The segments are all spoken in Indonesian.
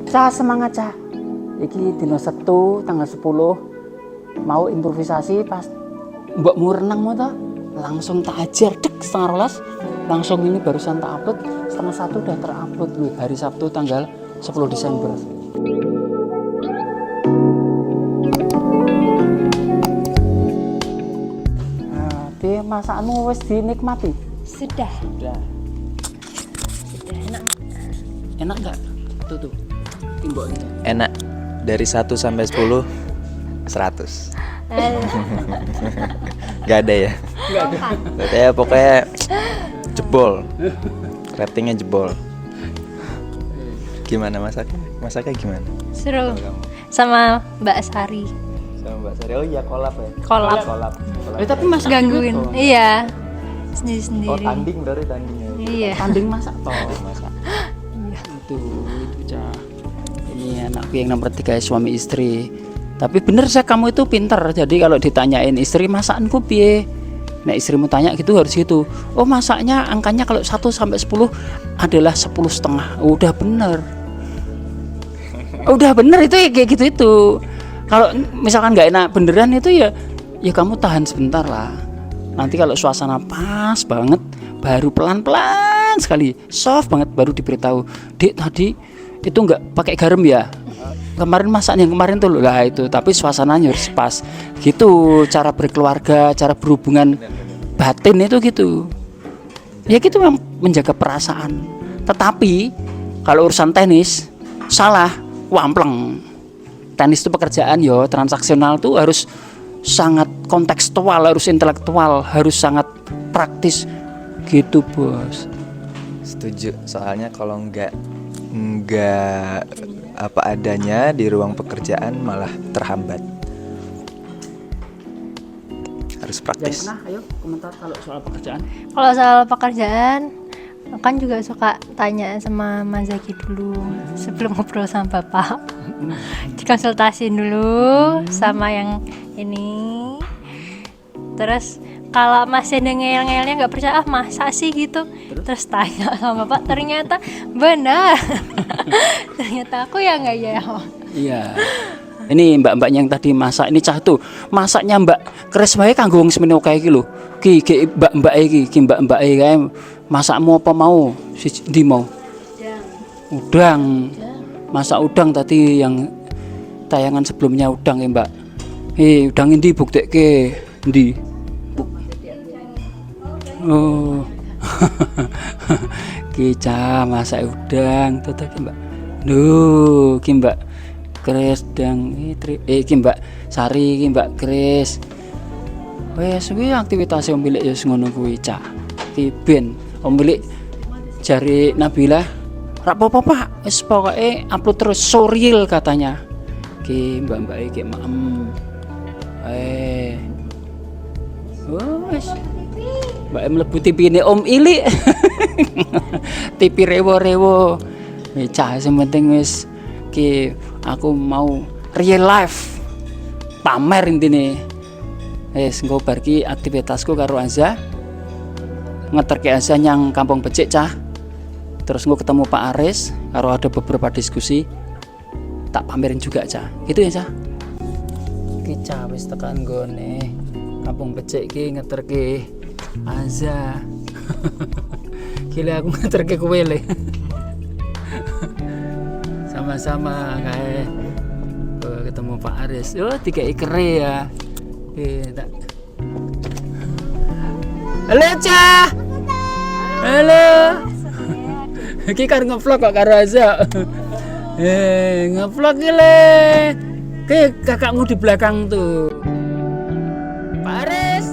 Cah semangat cah. Iki dino Sabtu tanggal 10 mau improvisasi pas mbokmu renang mau toh langsung tak ajar dek 12:30 langsung ini barusan tak upload 1:30 udah terupload loh hari Sabtu tanggal 10 Desember. Nah, piye masakanmu wis dinikmati? Sudah. Sudah. Sudah enak. Enak enggak? Tuh. Timbok itu. Enak. Dari 1 sampai 10 100. Gak ada ya? Enggak ada. Berarti ya pokoknya jebol. Ratingnya jebol. Gimana masaknya? Masaknya gimana? Seru. Kalau kamu? Sama Mbak Sari. Sama Mbak Sari. Oh iya collab ya? Collab. Collab. Tapi masak Gangguin. juga toh. Iya. Oh Sendiri-sendiri. tanding dari tandingnya. Iya. Tanding masak toh. Masak. itu cah. Ini anakku yang nomor 3 suami istri. Tapi bener saya kamu itu pinter. Jadi kalau ditanyain istri masakanku piye, nah istrimu tanya gitu harus gitu. Oh masaknya angkanya kalau 1 sampai 10 adalah 10,5. Udah bener. Udah bener itu ya, kayak gitu itu. Kalau misalkan nggak enak beneran itu ya kamu tahan sebentar lah. Nanti kalau suasana pas banget baru pelan-pelan sekali soft banget baru diberitahu, Dek tadi itu nggak pakai garam ya, kemarin masak yang kemarin tuh lah itu, tapi suasananya harus pas gitu. Cara berkeluarga, cara berhubungan batin itu gitu ya, gitu memang menjaga perasaan. Tetapi kalau urusan tenis salah wampleng. Tenis itu pekerjaan yo, transaksional tuh harus sangat kontekstual, harus intelektual, harus sangat praktis gitu bos. Setuju. Soalnya kalau nggak apa adanya di ruang pekerjaan malah terhambat. Harus praktis. Jangan pernah, ayo komentar kalau soal pekerjaan. Kalau soal pekerjaan, kan juga suka tanya sama Mas Zaki dulu sebelum ngobrol sama Bapak. Dikonsultasiin dulu sama yang ini. Terus kalau masih ada ngeyel-ngeyelnya nggak percaya, masa sih gitu. Terus tanya sama Bapak, ternyata benar. Ternyata aku yang nggak ya. Iya. Ini mbak-mbaknya yang tadi masak ini cah tuh masaknya Mbak keres wae kanggo wong semene kae iki lho. Ki mbak-mbak iki mbak-mbak kae masakmu apa mau? Ndi mau? Udang. Masak udang tadi yang tayangan sebelumnya udang ya Mbak. Udang ndi buktekke ndi? Oh. Ki cah masak udang tuh ki Mbak. Duh, ki Mbak Kris dang iki Mbak Sari iki Mbak Kris. Wes kuwi aktivitas om milik ya ngono kuwi cah. Ki ben om milik jari Nabila ra apa-apa Pak, wis pokoke upload terus surreal katanya. Ki mbak-mbak iki maem. Wes. Mbak mlebu TV-ne Om Ili. TV rewo-rewo. Cah sing penting wis ki aku mau real life pamer intine. Wis engko bar ki aktivitasku karo Azza ngeterke Azza nyang Kampung Becik cah. Terus engko ketemu Pak Aris karo ada beberapa diskusi tak pamerin juga cah. Gitu ya cah. Ki cah wis tekan nggone Kampung Becik ki ngeterke Azza. Gila aku ngeterke kowe le. Sama-sama kayak ketemu Pak Aris. Oh, 3 ikere ya. Tak. Halo, Cah. Halo. Iki kan ngevlog kok karo Azza. Ngevlog iki le. Ki kakakmu di belakang tuh. Pak Aris.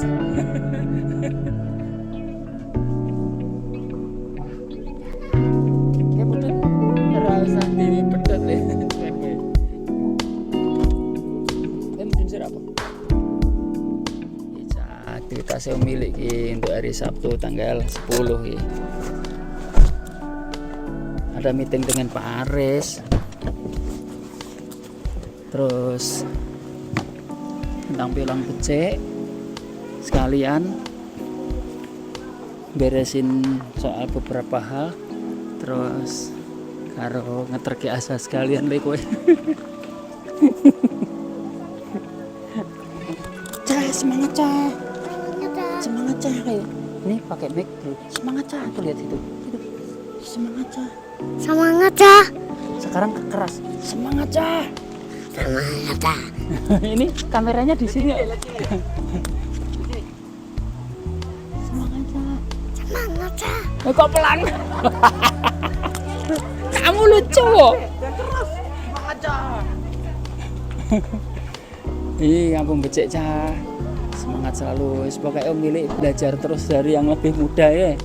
Aktivitas yang milik untuk hari Sabtu tanggal 10 ada meeting dengan Pak Aris, terus tentang pilang becek sekalian beresin soal beberapa hal, terus karo ngeterke asa sekalian le kowe. Cah, semangat cah. Semangat cah kayak. Ini pakai mic, Bro. Semangat cah, tuh lihat itu. Semangat cah. Semangat cah. Sekarang keras. Semangat cah. Semangat cah. Ini kameranya di sini. Semangat cah. Semangat cah. Kok pelan? Kamu lucu. Semangat cah. Ih, kampung becek cah. Semangat selalu. Pokoknya Om Milik belajar terus dari yang lebih muda ya.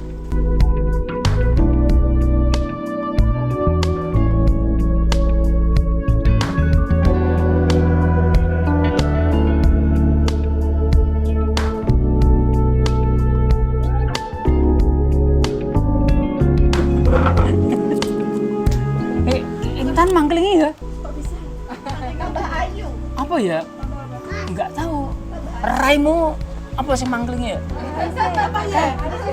Intan mangklingi ya? Apa ya? Enggak tahu. Raimu apa sih mangklingi ya?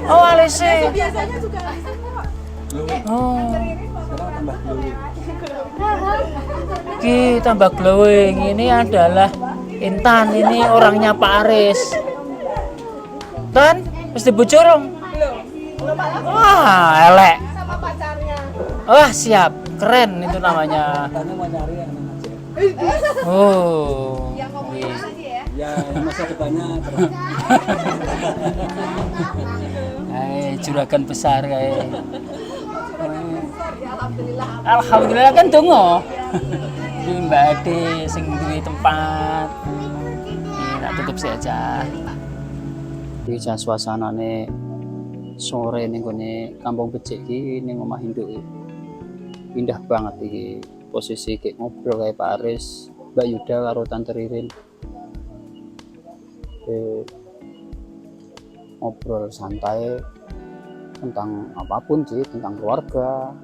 Oh, alise. Biasanya juga alisan kok. Oh, Sekarang tambah glowing. ki tambah glowing. Ini adalah Intan, ini orangnya Pak Aris. Tan, mesti bocorong. Wah, elek. Sama pacarnya. Wah, siap. Keren itu namanya. Tanya mau nyari yang mana aja. Oh. Yang komunikasi ya. Ya, masa depannya Juragan besar kayak. Alhamdulillah. Alhamdulillah kan dongo. Di Mbak Ade sing duwe tempat. Ini tak tutup sih aja. Iki jan suasanane sore ning gone Kampung Becik iki ning omah induk iki. Indah banget iki. Posisi kayak ngobrol kayak Pak Aris, Mbak Yuda karo Tante Ririn. Ngobrol santai tentang apapun sih, tentang keluarga,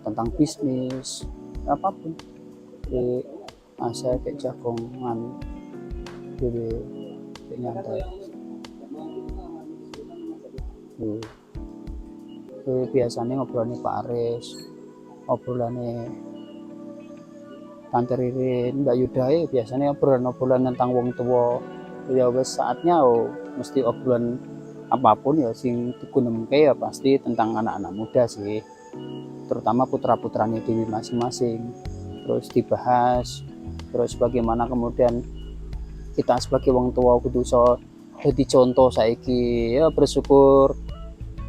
tentang bisnis, apapun. Saya kayak jagongan, jadi kayak nyantai. Biasanya ngobrolnya Pak Aris, obrolannya Tante Ririn, Mbak Yuda biasanya obrolan tentang wong tua. Ya wes saatnya mesti obrolan apapun ya sing digunemke ya pasti tentang anak-anak muda sih, terutama putra-putranya Dewi masing-masing. Terus dibahas terus bagaimana kemudian kita sebagai wong tua kudu iso dadi contoh saiki ya, bersyukur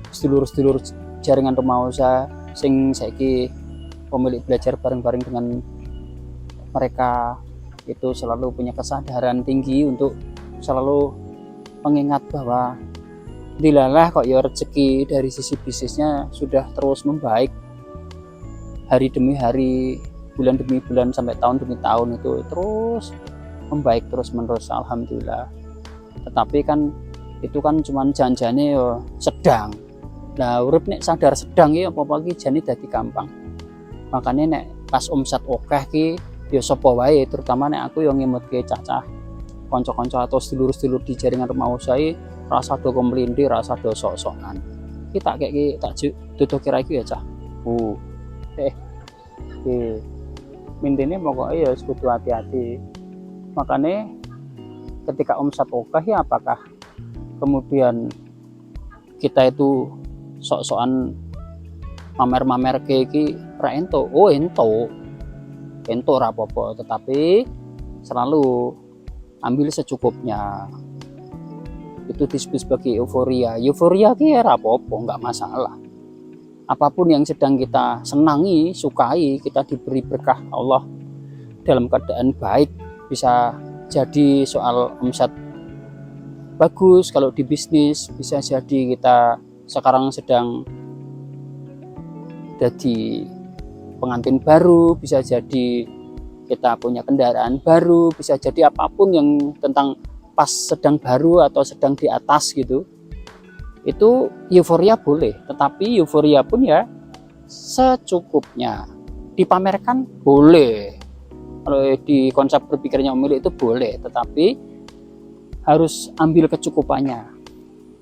sedulur-sedulur jaringan Remausa sing saiki pemilik belajar bareng-bareng dengan mereka itu selalu punya kesadaran tinggi untuk selalu mengingat bahwa dilalah kok ya rezeki dari sisi bisnisnya sudah terus membaik hari demi hari, bulan demi bulan, sampai tahun demi tahun itu terus membaik terus menerus, alhamdulillah. Tetapi kan itu kan cuman janjane yo sedang. Nah, urip nek sadar sedang ya apa-apa ki jane dadi gampang. Makanya nek pas omset akeh ki ya sapa wae, terutama nek aku yang ngimutke cacah kanca-kanca atau sedulur-sedulur di jaringan Remausa rasa do komplindi, rasa do sok-sokan. Kita kayak tak dudu kira iku ya cah. Mintine pokoknya ya kudu hati-hati. Makanya ketika omset akeh ya apakah kemudian kita itu sok-sokan mamer-mamer ke iki ra ento. Oh ento ora apa-apa, tetapi selalu ambil secukupnya. Itu disebut sebagai euforia. Euforia ki ora apa-apa, enggak masalah. Apapun yang sedang kita senangi, sukai, kita diberi berkah Allah dalam keadaan baik, bisa jadi soal omset bagus kalau di bisnis, bisa jadi kita sekarang sedang jadi pengantin baru, bisa jadi kita punya kendaraan baru, bisa jadi apapun yang tentang pas sedang baru atau sedang di atas gitu. Itu euforia boleh, tetapi euforia pun ya secukupnya. Dipamerkan boleh, kalau di konsep berpikirnya Om Milik itu boleh, tetapi harus ambil kecukupannya.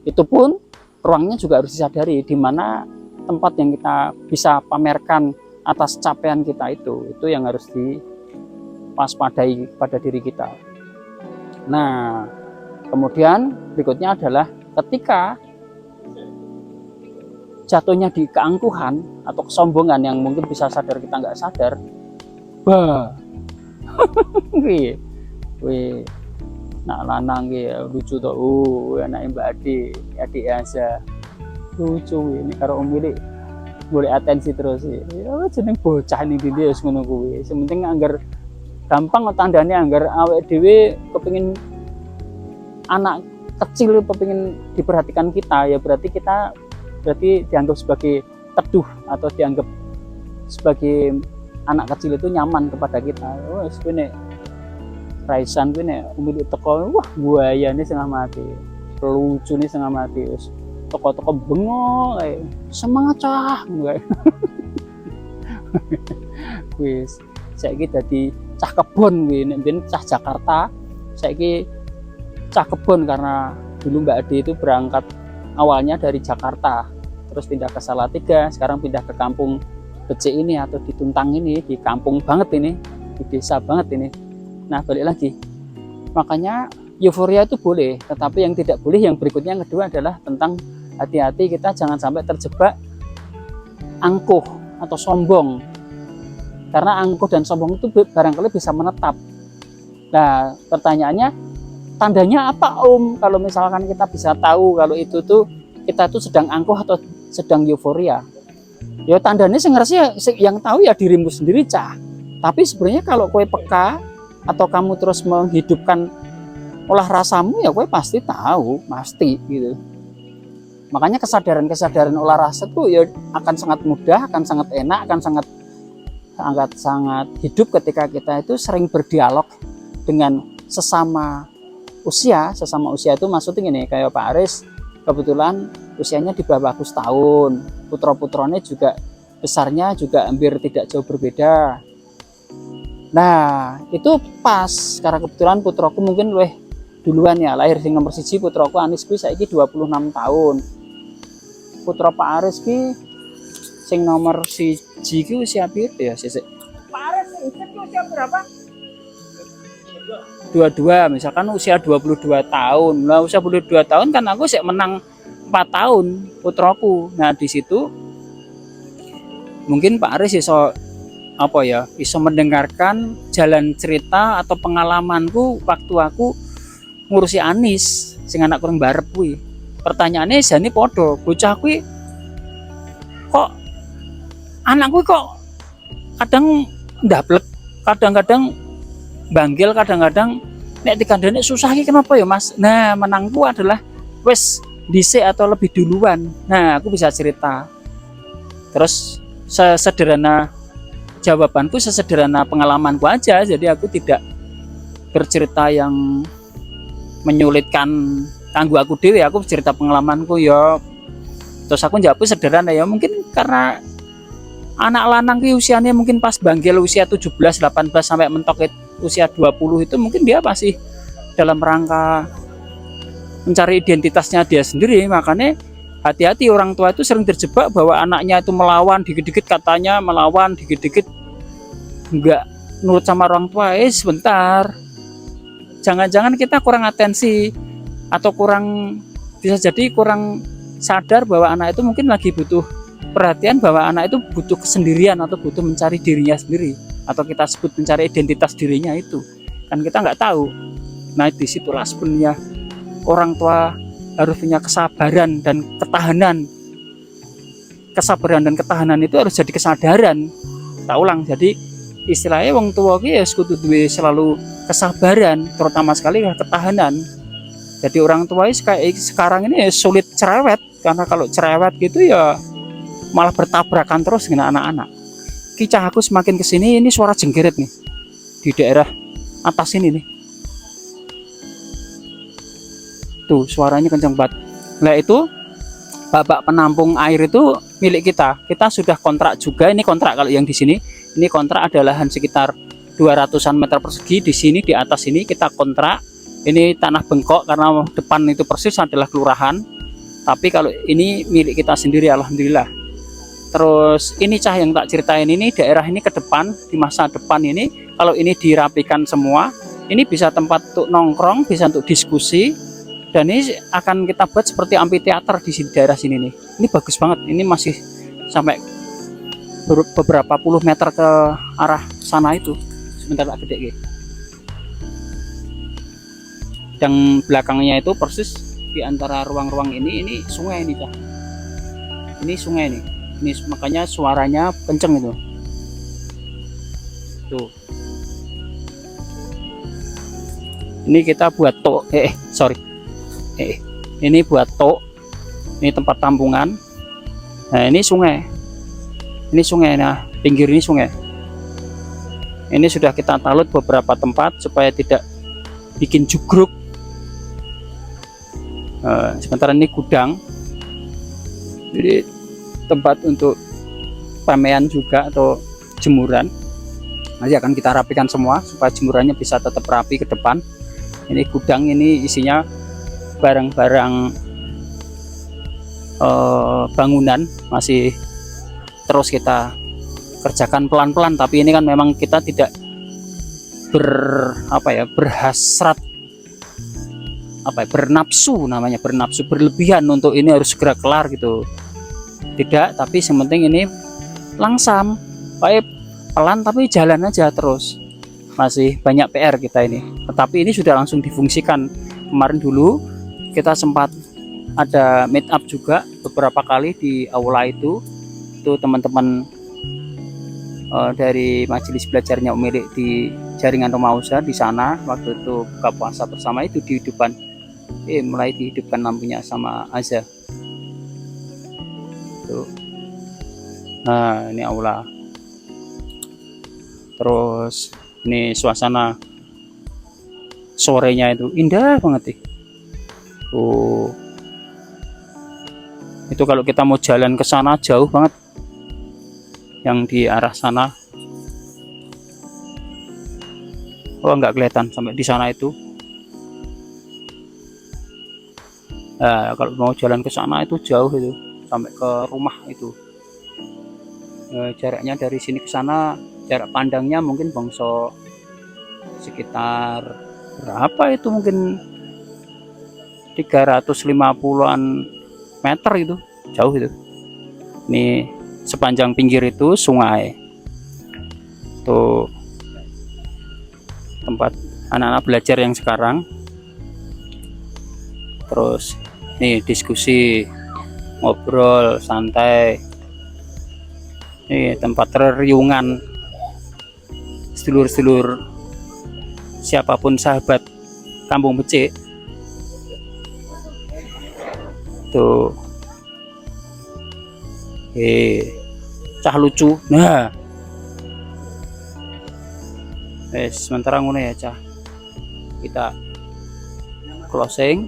Itu pun ruangnya juga harus disadari, di mana tempat yang kita bisa pamerkan atas capaian kita itu yang harus diwaspadai pada diri kita. Nah, kemudian berikutnya adalah ketika jatuhnya di keangkuhan atau kesombongan yang mungkin bisa sadar kita nggak sadar, bah, wih, nak lanang lucu tuh, anak Mbak adik aja lucu ini karo milik boleh atensi terus ya jeneng bocah ini dia harus ngono kuwi. Sementing anggar gampang tandane anggar awake dhewe kepengin anak kecil kepengin diperhatikan kita, ya berarti dianggap sebagai teduh atau dianggap sebagai anak kecil itu nyaman kepada kita. Wes kene Raisan kene umil teko wah buayane setengah mati. Lucu nih setengah mati wis. Toko-toko bengok semangat cah ngono wis saiki dadi cah kebon kuwi nek ben cah Jakarta saiki cah kebon karena dulu Mbak Ade itu berangkat awalnya dari Jakarta terus pindah ke Salatiga, sekarang pindah ke kampung Becik ini atau di Tuntang ini, di kampung banget ini, di desa banget ini. Nah balik lagi, makanya euforia itu boleh, tetapi yang tidak boleh yang berikutnya yang kedua adalah tentang hati-hati kita jangan sampai terjebak angkuh atau sombong, karena angkuh dan sombong itu barangkali bisa menetap. Nah pertanyaannya, tandanya apa Om kalau misalkan kita bisa tahu kalau itu tuh kita tuh sedang angkuh atau sedang euforia? Ya tandanya yang tahu ya dirimu sendiri cah. Tapi sebenarnya kalau kowe peka atau kamu terus menghidupkan olah rasamu ya kowe pasti tahu, pasti gitu. Makanya kesadaran olah rasa tuh ya akan sangat mudah, akan sangat enak, akan sangat hidup ketika kita itu sering berdialog dengan sesama usia. Sesama usia itu maksudnya gini, kayak Pak Aris kebetulan usianya di bawahku setahun, putra-putranya juga besarnya juga hampir tidak jauh berbeda. Nah itu pas karena kebetulan putraku mungkin duluan ya lahir sing nomor 1 putraku Anis kuwi saiki 26 tahun. Putra Pak Aris ki sing nomor 1 ki usia piro ya sik. Pak Aris itu usia berapa? 22 misalkan usia 22 tahun. Nah usia 22 tahun kan aku sik menang 4 tahun putraku. Nah di situ mungkin Pak Aris iso iso mendengarkan jalan cerita atau pengalamanku waktu aku ngurusi Anis sing anak kurang barep kuwi. Pertanyaannya jane padha, bocah kuwi kok anakku kok kadang ndablek, kadang-kadang banggil, kadang-kadang nek dikandani susah iki kenapa ya Mas? Nah, menangku adalah wis dhisik atau lebih duluan. Nah, aku bisa cerita. Terus sesederhana jawabanku, sesederhana pengalamanku aja. Jadi aku tidak bercerita yang menyulitkan kanggo aku dewe. Aku cerita pengalamanku ya. Terus aku jawab sederhana ya, mungkin karena anak lanang ki usianya mungkin pas banggil usia 17, 18 sampai mentok usia 20 itu mungkin dia masih dalam rangka mencari identitasnya dia sendiri. Makanya hati-hati orang tua itu sering terjebak bahwa anaknya itu melawan, dikit-dikit katanya melawan, dikit-dikit enggak nurut sama orang tua. Sebentar, jangan-jangan kita kurang atensi atau bisa jadi kurang sadar bahwa anak itu mungkin lagi butuh perhatian, bahwa anak itu butuh kesendirian atau butuh mencari dirinya sendiri, atau kita sebut mencari identitas dirinya itu kan kita nggak tahu. Nah disitulah sebenarnya orang tua harus punya kesabaran dan ketahanan. Kesabaran dan ketahanan itu harus jadi kesadaran. Tak ulang, jadi istilahnya wong tua ki ya kudu duwe selalu kesabaran, terutama sekali ketahanan. Jadi orang tua kayak sekarang ini sulit cerewet, karena kalau cerewet gitu ya malah bertabrakan terus dengan anak-anak. Kicah aku semakin kesini ini suara jenggerit nih di daerah atas ini nih. Tuh suaranya kencang banget. Nah itu babak penampung air itu milik kita. Kita sudah kontrak juga. Ini kontrak kalau yang di sini. Ini kontrak ada lahan sekitar 200-an meter persegi di sini, di atas ini kita kontrak. Ini tanah bengkok karena depan itu persis adalah kelurahan. Tapi kalau ini milik kita sendiri, alhamdulillah. Terus ini Cah yang tak ceritain ini, daerah ini ke depan, di masa depan ini kalau ini dirapikan semua, ini bisa tempat untuk nongkrong, bisa untuk diskusi, dan ini akan kita buat seperti amphitheater di sini, daerah sini nih. Ini bagus banget, ini masih sampai beberapa puluh meter ke arah sana itu. Sebentar tak gede gitu. Yang belakangnya itu persis di antara ruang-ruang ini sungai ini Cah. Ini sungai nih. Ini makanya suaranya kenceng itu. Tuh. Ini kita buat ini buat ini tempat tampungan. Nah ini sungai, nah pinggir ini sungai. Ini sudah kita talut beberapa tempat supaya tidak bikin jugruk. Sementara ini gudang, jadi tempat untuk pamean juga atau jemuran. Nanti akan kita rapikan semua supaya jemurannya bisa tetap rapi ke depan. Ini gudang, ini isinya barang-barang bangunan, masih terus kita kerjakan pelan-pelan, tapi ini kan memang kita tidak berhasrat bernafsu, namanya bernafsu berlebihan untuk ini harus segera kelar gitu, tidak. Tapi yang penting ini langsam, baik pelan tapi jalan aja terus. Masih banyak PR kita ini, tetapi ini sudah langsung difungsikan. Kemarin dulu kita sempat ada meet up juga beberapa kali di aula itu teman-teman dari majelis belajarnya Umilik di jaringan rumah usaha di sana. Waktu itu buka puasa bersama itu dihidupkan, mulai dihidupkan lampunya sama Azza tuh. Nah ini aula, terus ini suasana sorenya itu indah banget nih. Itu kalau kita mau jalan ke sana jauh banget, yang di arah sana. Nggak kelihatan sampai di sana itu. Nah, kalau mau jalan ke sana itu jauh itu, sampai ke rumah itu. Jaraknya dari sini ke sana, jarak pandangnya mungkin bangsa sekitar berapa itu, mungkin 350-an meter itu, jauh itu. Ini sepanjang pinggir itu sungai. Tuh tempat anak-anak belajar yang sekarang. Terus nih diskusi, ngobrol santai. Ini tempat reriungan sedulur-sedulur siapapun sahabat Kampung Becik. Tuh. Cah lucu. Nah. Sementara ngono ya Cah. Kita closing.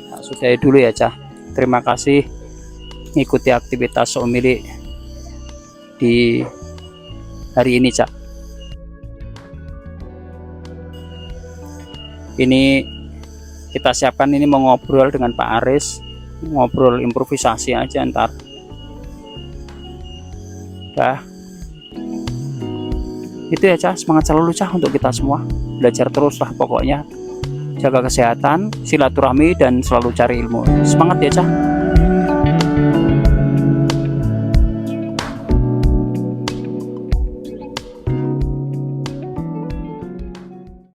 Nah, sudahi dulu ya Cah. Terima kasih mengikuti aktivitas Umilik di hari ini Cak. Ini kita siapkan, ini mau ngobrol dengan Pak Aris, ngobrol improvisasi aja ntar. Itu ya Cak, semangat selalu Cak untuk kita semua. Belajar terus lah pokoknya. Jaga kesehatan, silaturahmi, dan selalu cari ilmu. Semangat ya Cak.